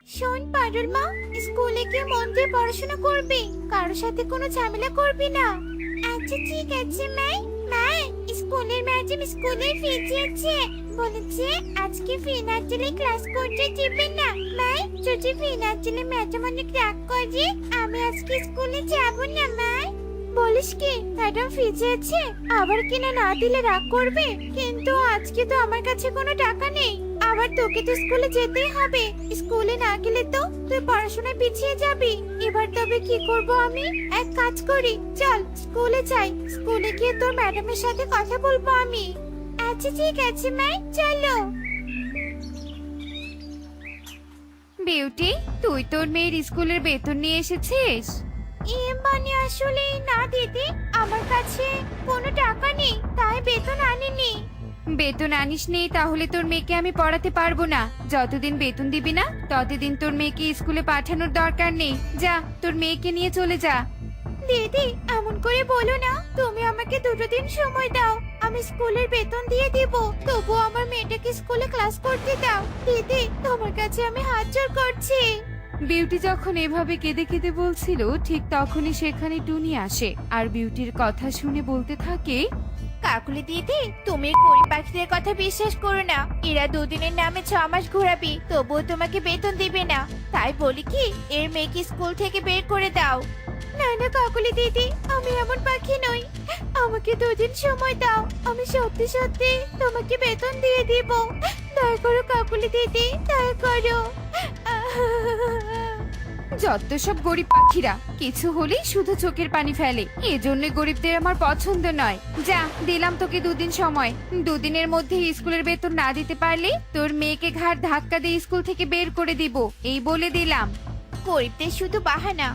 শোন পারুল মা, স্কুলে গিয়ে মন দিয়ে পড়াশোনা করবি, কারোর সাথে কোনো ঝামেলা করবি না। আচ্ছা ঠিক আছে মা। মা, স্কুলের ম্যাডাম স্কুলের ফি দিয়েছে, বলেছে আজকে ফি না দিলে ক্লাস করতে দিবে না। মা, যদি ফি না দিলে ম্যাডাম অনেক রাগ করে, আমি আজকে স্কুলে যাব না। মা, বলিস কি ম্যাডাম ফি চেয়েছে, আবার কিনা না দিলে রাগ করবে? কিন্তু আজকে তো আমার কাছে কোনো টাকা নেই, আবার তোকে তো স্কুলে যেতেই হবে। স্কুলে না গেলে তো তুই পড়াশোনায় পিছিয়ে যাবি। এবার তবে কি করব আমি? এক কাজ করি, চল স্কুলে যাই, স্কুলে গিয়ে তোর ম্যাডামের সাথে কথা বলবো আমি। আচ্ছা ঠিক আছে মা, চলো। বিউটি, তুই তোর মেয়ের স্কুলের বেতন নিয়ে এসেছিস? মানে আসলে না দিদি, আমার কাছে কোনো টাকা নেই, তাই বেতন আনিনি। বেতন আনিসনি তাহলে তোর মেয়েকে আমি পড়াতে পারবো না। যতদিন বেতন দিবি না ততদিন তোর মেয়েকে স্কুলে পাঠানোর দরকার নেই। যা, তোর মেয়েকে নিয়ে চলে যা। দিদি এমন করে বলো না, তুমি আমাকে 2 দিন সময় দাও, আমি স্কুলের বেতন দিয়ে দিব, তবু আমার মেয়েটাকে স্কুলে ক্লাস করতে দাও। দিদি তোমার কাছে আমি হাত জোড় করছি। বিউটি যখন এভাবে কেঁদে কেঁদে বলছিল, ঠিক তখনই সেখানে টুনি আসে আর বিউটির কথা শুনে বলতে থাকে, কাকুলি দিদি, তুমি গরিব পাখিদের কথা বিশ্বাস করো না, এরা 2 দিনের নামে 6 মাস ঘোরাবি, তবুও তোমাকে বেতন দিবে না। তাই বলি কি, এর মেয়েকে স্কুল থেকে বের করে দাও। না না কাকুলি দিদি, আমি এমন পাখি নই, আমাকে 2 দিন সময় দাও, আমি সত্যি সত্যি তোমাকে বেতন দিয়ে দিব। দয়া করো কাকুলি দিদি, দয়া করো। যত সব গরিব পাখিরা কিছু হলেই শুধু চোখের পানি ফেলে, এজন্য গরিবদের আমার পছন্দ নয়। যা, দিলাম তোকে 2 দিন সময়, 2 দিনের মধ্যে স্কুলের বেতন না দিতে পারলে তোর মেয়েকে ঘাড় ধাক্কা দিয়ে স্কুল থেকে বের করে দিব, এই বলে দিলাম। গরিবদের শুধু বাহানা।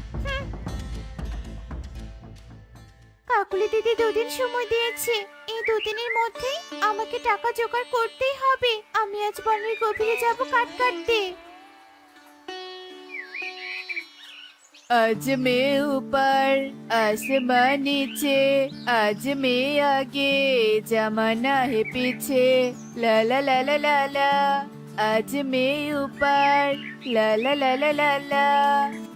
কাকুলি দিদি 2 দিন সময় দিয়েছে, এই 2 দিনের মধ্যে আমাকে টাকা জোগাড় করতেই হবে। আমি আজ বনের গভীরে যাব কাঠ কাটতে। आज मैं ऊपर आसमां नीचे, आज मैं आगे जमाना है पीछे, ला ला ला ला ला ला, आज मैं ऊपर ला ला ला ला ला ला।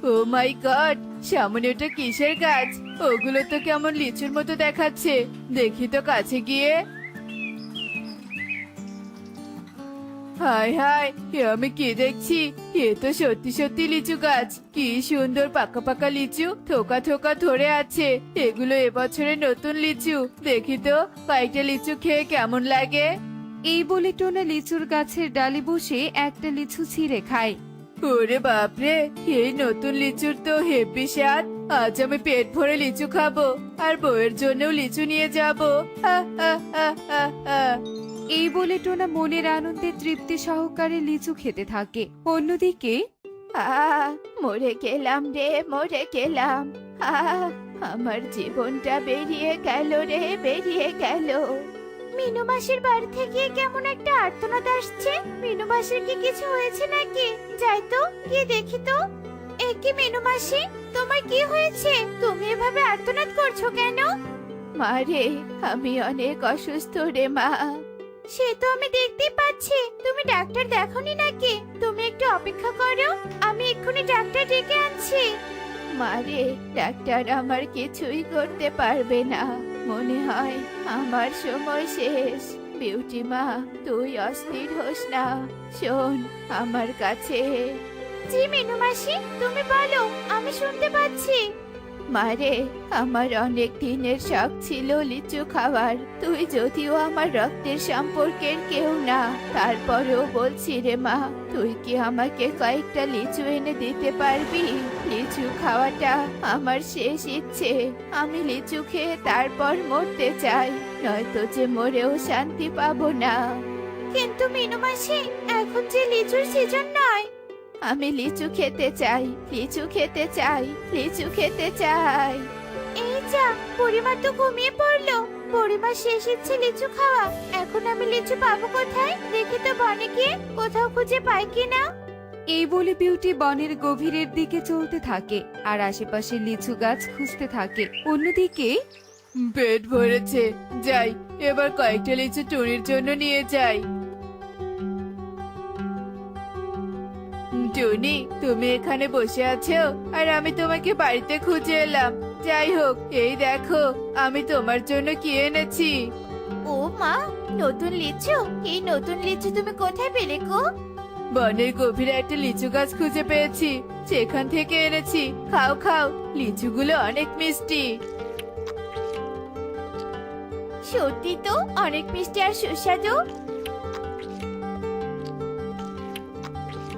ও মাই গড, সামনে ওটা কিসের গাছ? ওগুলো তো কেমন লিচুর মতো দেখাচ্ছে, দেখি তো কাছে গিয়ে। হায় হায়, এ আমি কি দেখছি? এ তো সত্যি সত্যি লিচু গাছ, কি সুন্দর পাকা পাকা লিচু থোকা থোকা ধরে আছে। এগুলো এবছরের নতুন লিচু, দেখি তো কয়েকটা লিচু খেয়ে কেমন লাগে। এই বলে টোনা লিচুর গাছের ডালে বসে একটা লিচু ছিঁড়ে খায়। ওরে বাপরে, এই নতুন লিচুর তো হেব্বি স্বাদ। আজ আমি পেট ভরে লিচু খাবো, আর বউয়ের জন্যও লিচু নিয়ে যাবো। হা হা হা হা হা। এই বলে টোনা মনের আনন্দে তৃপ্তি সহকারে লিচু খেতে থাকে। অন্যদিকে মরে গেলাম রে, মরে গেলাম। আমার জীবনটা বেরিয়ে গেল রে, বেরিয়ে গেল। মিনু মাসির বাড়ি থেকে কেমন একটা আর্তনাদ আসছে। মিনু মাসির কি কিছু হয়েছে নাকি? যাই তো গিয়ে দেখি তো। এ কি মিনু মাসি, তোমার কি হয়েছে? তুমি এভাবে আর্তনাদ করছো কেন? মারে, আমি অনেক অসুস্থ রে মা। সে তো আমি দেখতেই পাচ্ছি, তুমি ডাক্তার দেখোনি নাকি? তুমি একটু অপেক্ষা করো, আমি এক্ষুনি ডাক্তার ডেকে আনছি। মারে, ডাক্তার আমার কিছুই করতে পারবে না, মনে হয় আমার সময় শেষ। বিউটি মা, তুই অস্থির হোস না, শোন আমার কাছে। জি মিনু মাসি, তুমি বলো, আমি শুনতে পাচ্ছি। মারে, আমার অনেক দিনের শখ ছিল লিচু খাওয়ার। তুই যদিও আমার রক্তের সম্পর্কের কেউ না, তারপরেও বলছি রে মা, তুই কি আমাকে কয়েকটা লিচু এনে দিতে পারবি? লিচু খাওয়াটা আমার শেষ ইচ্ছে। আমি লিচু খেয়ে তারপর মরতে চাই, নয়তো যে মরেও শান্তি পাবো না। কিন্তু মিনু মাসি, এখন যে লিচুর সিজন নয়। আমি লিচু খেতে চাই, লিচু খেতে চাই, লিচু খেতে চাই। এই যা, বুড়িমা তো ঘুমিয়ে পড়লো। বুড়িমা শেষ ইচ্ছে লিচু খাওয়া, এখন আমি লিচু পাবো কোথায়? দেখি তো বনে গিয়ে কোথাও খুঁজে পাই কিনা। এই বলে বিউটি বনের গভীরের দিকে চলতে থাকে আর আশেপাশে লিচু গাছ খুঁজতে থাকে। অন্যদিকে পেট ভরেছে, যাই এবার কয়েকটা লিচু টুনির জন্য নিয়ে যাই। টুনি, তুমি এখানে বসে আছো আর আমি তোমাকে বাড়িতে খুঁজে এলাম। যাই হোক, এই দেখো আমি তোমার জন্য কি এনেছি। ও মা, নতুন লিচু! এই নতুন লিচু তুমি কোথায় পেলে গো? বনের গভীরে একটা লিচু গাছ খুঁজে পেয়েছি, সেখান থেকে এনেছি। খাও খাও, লিচুগুলো অনেক মিষ্টি। সত্যি তো অনেক মিষ্টি আর সুস্বাদু।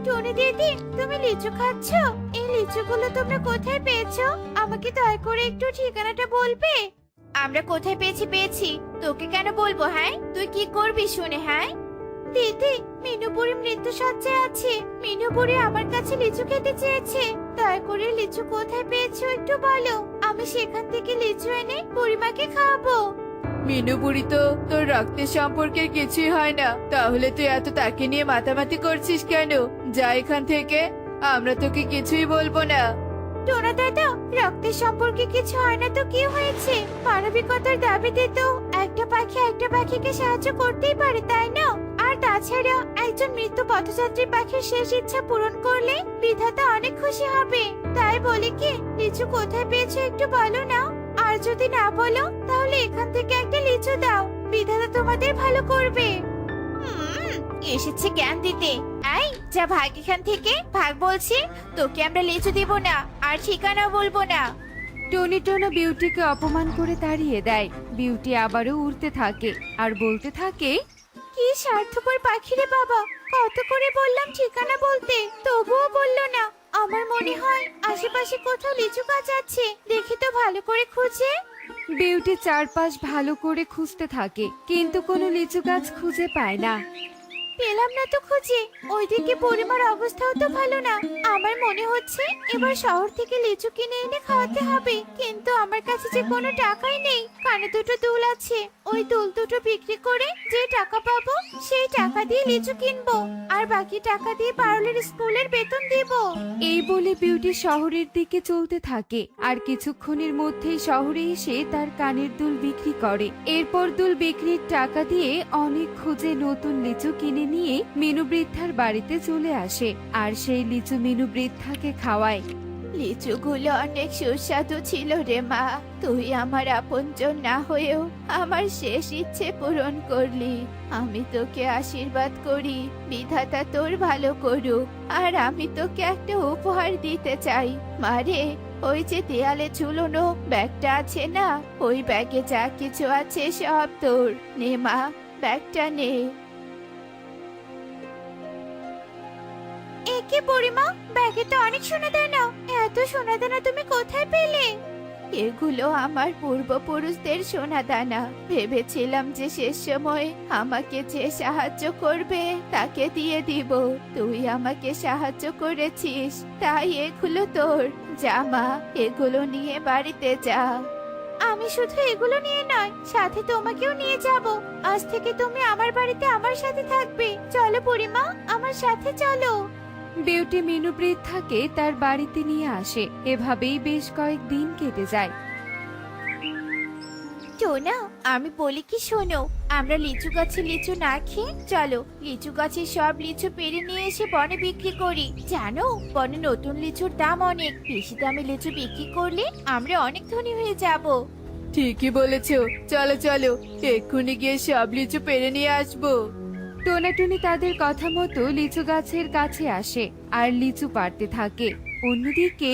টনি দিদি, তুমি লিচু খাচ্ছ? এই লিচুগুলো তোমরা কোথায় পেয়েছো? আমাকে দয়া করে একটু ঠিকানাটা বলবে? আমরা কোথায় পেয়েছি তোকে কেন বলবো? হ্যাঁ, তুই কি করবি শুনে? হ্যাঁ দিদি, মিনুপুরি মৃত্যু সজ্জায় আছে। মিনুপুরি আমার কাছে লিচু খেতে চেয়েছে। দয়া করে লিচু কোথায় পেয়েছো একটু বলো, আমি সেখান থেকে লিচু এনে বুড়িমাকে খাওয়াবো। মিনু বুড়ি তো তোর রক্তের সম্পর্কের কিছুই হয় না, তাহলে তুই এত তাকে নিয়ে মাতামাতি করছিস কেন? যা এখান থেকে, আমরা তোকে কিছুই বলবো না। টোনা দাদা, রক্তের সম্পর্কে কিছু হয় না তো কি হয়েছে? মানবিকতার দাবিতে তো একটা পাখি একটা পাখিকে সাহায্য করতেই পারে, তাই না? আর তাছাড়া একজন মৃত্যু পথযাত্রী পাখির শেষ ইচ্ছা পূরণ করলে বিধাতা অনেক খুশি হবে। তাই বলি কি, লিচু কোথায় পেয়েছো একটু বলো না। আর যদি না বলো তাহলে এখান থেকে একটা লিচু দাও, বিধাতা তোমাদের ভালো করবে। এসেছে জ্ঞান দিতে। এই যা, ভাগ এখান থেকে, ভাগ বলছি। তোকে আমরা লিচু দিব না, আর ঠিকানা বলবো না। টনি টোনা বিউটিকে অপমান করে তাড়িয়ে দেয়। বিউটি আবারও উড়তে থাকে আর বলতে থাকে, কি স্বার্থপর পাখি রে বাবা, কত করে বললাম ঠিকানা বলতে, তবুও বললো না। আমার মনে হয় আশেপাশে কোথাও লিচু গাছ আছে, দেখি তো ভালো করে খুঁজে। বিউটি চারপাশ ভালো করে খুঁজতে থাকে, কিন্তু কোনো লিচু গাছ খুঁজে পায় না। পেলাম না তো খুঁজে। ওইদিকে পরিমার অবস্থাও তো ভালো না। আমার মনে হচ্ছে এবার শহর থেকে লিচু কিনে এনে খাওয়াতে হবে, কিন্তু আমার কাছে যে কোনো টাকাই নেই। কানে দুটো দুল আছে, ওই দুল দুটো বিক্রি করে যে টাকা পাবো সেই টাকা দিয়ে লিচু কিনবো, আর বাকি টাকা দিয়ে পারুলের স্কুলের বেতন দিব। এই বলে বিউটি শহরের দিকে চলতে থাকে, আর কিছুক্ষণের মধ্যেই শহরে এসে তার কানের দুল বিক্রি করে। এরপর দুল বিক্রির টাকা দিয়ে অনেক খুঁজে নতুন লিচু কিনে নিয়ে মিনু বৃদ্ধার বাড়িতে চলে আসে, আর সেই লিচু মিনু বৃদ্ধাকে খাওয়ায়। লিচুগুলো অনেক সুস্বাদু ছিল রে মা। তুই আমার আপনজন না হয়েও আমার শেষ ইচ্ছে পূরণ করলি। আমি তোকে আশীর্বাদ করি, বিধাতা তোর ভালো করুক। আর আমি তোকে একটা উপহার দিতে চাই মারে। ওই যে দেয়ালে ঝুলনো ব্যাগটা আছে না, ওই ব্যাগে যা কিছু আছে সব তোর। নে মা, ব্যাগটা নে। একে পরিমা, ব্যাগে তো অনেক সোনাদানা। এত সোনাদানা তুমি কোথায় পেলে? এগুলো আমার পূর্বপুরুষদের সোনাদানা। ভেবেছিলাম যে শেষ সময় আমাকে যে সাহায্য করবে তাকে দিয়ে দিব। তুই আমাকে সাহায্য করেছিস, তাই এগুলো তোর। যা মা, এগুলো নিয়ে বাড়িতে যা। আমি শুধু এগুলো নিয়ে নয়, সাথে তোমাকেও নিয়ে যাব। আজ থেকে তুমি আমার বাড়িতে আমার সাথে থাকবে। চলো পরিমা, আমার সাথে চলো। বিউটি মিনু বৃদ্ধাকে তার বাড়িতে নিয়ে আসে। এভাবেই বেশ কয়েকদিন কেটে যায়। টোনা, আমি বলি কি শোনো, আমরা লিচু গাছে লিচু না খেয়ে চলো লিচু গাছের সব লিচু পেরে নিয়ে এসে বনে বিক্রি করি। জানো, বনে নতুন লিচুর দাম অনেক। বেশি দামে লিচু বিক্রি করলে আমরা অনেক ধনী হয়ে যাব। ঠিকই বলেছো, চলো চলো, এক্ষুনি গিয়ে সব লিচু পেরে নিয়ে আসবো। টোনাটুনি তাদের কথা মতো লিচু গাছের কাছে আসে আর লিচু পাড়তে থাকে। অন্যদিকে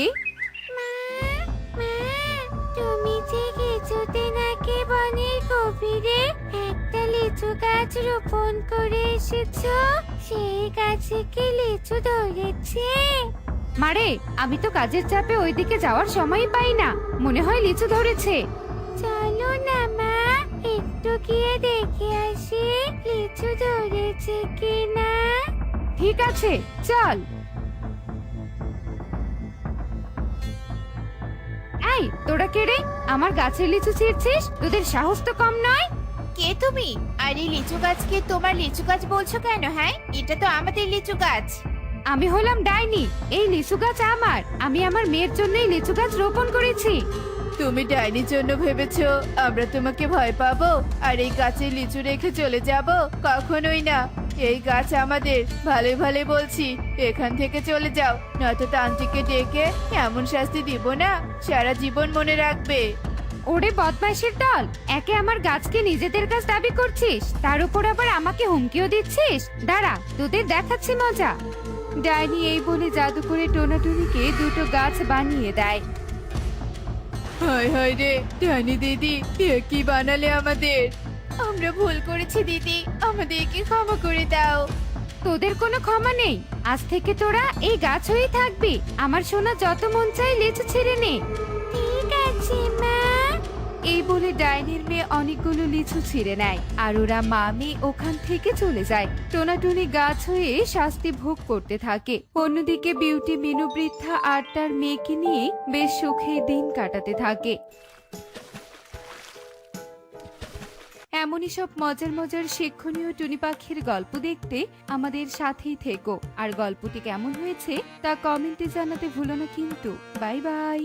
তুমি যে কিছুতে নাকি বনের গভীরে একটা লিচু গাছ রোপণ করে এসেছো, সেই গাছে কি লিচু ধরেছে? মারে, আমি তো কাজের চাপে ওইদিকে যাওয়ার সময় পাই না। মনে হয় লিচু ধরেছে। চলো না মা, একটু গিয়ে দেখে আসি লিচু ধরেছে কিনা। ঠিক আছে, চল। এই তোরা কে রে? আমার গাছের লিচু ছিঁড়ছিস? তোদের সাহস তো কম নয়। কে তুমি? আর এই লিচু গাছকে তোমার লিচু গাছ বলছো কেন? হ্যাঁ, এটা তো আমাদের লিচু গাছ। আমি হলাম ডাইনি। এই লিচু গাছ আমার। আমি আমার মেয়ের জন্যই লিচু গাছ রোপণ করেছি। তুমি ডাইনির জন্য ভেবেছো আমরা তোমাকে ভয় পাবো আর এই গাছে লিচু রেখে চলে যাব? কখনোই না। এই গাছ আমাদের, ভালো ভালো বলছি, এখান থেকে চলে যাও, নয়তো তান্ত্রিককে ডেকে এমন শাস্তি দিব না সারা জীবন মনে রাখবে। ওরে বদমাইশের দল, একে আমার গাছকে নিজেদের কাছ দাবি করছিস, তার উপর আবার আমাকে হুমকিও দিচ্ছিস। দাঁড়া, তোদের দেখাচ্ছি মজা। ডাইনি এই বলে জাদু করে টোনাটুনিকে দুটো গাছ বানিয়ে দেয়। হায় হায় রে ডাইনি দিদি, এ কি বানালে আমাদের। আমরা ভুল করেছি দিদি, আমাদেরকে ক্ষমা করে দাও। তোদের কোনো ক্ষমা নেই, আজ থেকে তোরা এই গাছ হয়েই থাকবি। আমার সোনা যত মন চাই লিচু ছিঁড়ে নে। ঠিক আছে মা। এই বলে ডাইনির মেয়ে অনেকগুলো লিচু ছিঁড়ে নেয়, আর ওরা মা মেয়ে ওখান থেকে চলে যায়। টোনাটুনি গাছ হয়ে শাস্তি ভোগ করতে থাকে। অন্যদিকে বিউটি মিনু বৃদ্ধা আর তার মেয়েকে নিয়ে বেশ সুখে দিন কাটাতে থাকে। এমনই সব মজার মজার শিক্ষণীয় টুনি পাখির গল্প দেখতে আমাদের সাথেই থেকো। আর গল্পটি কেমন হয়েছে তা কমেন্টে জানাতে ভুলো না কিন্তু। Bye bye.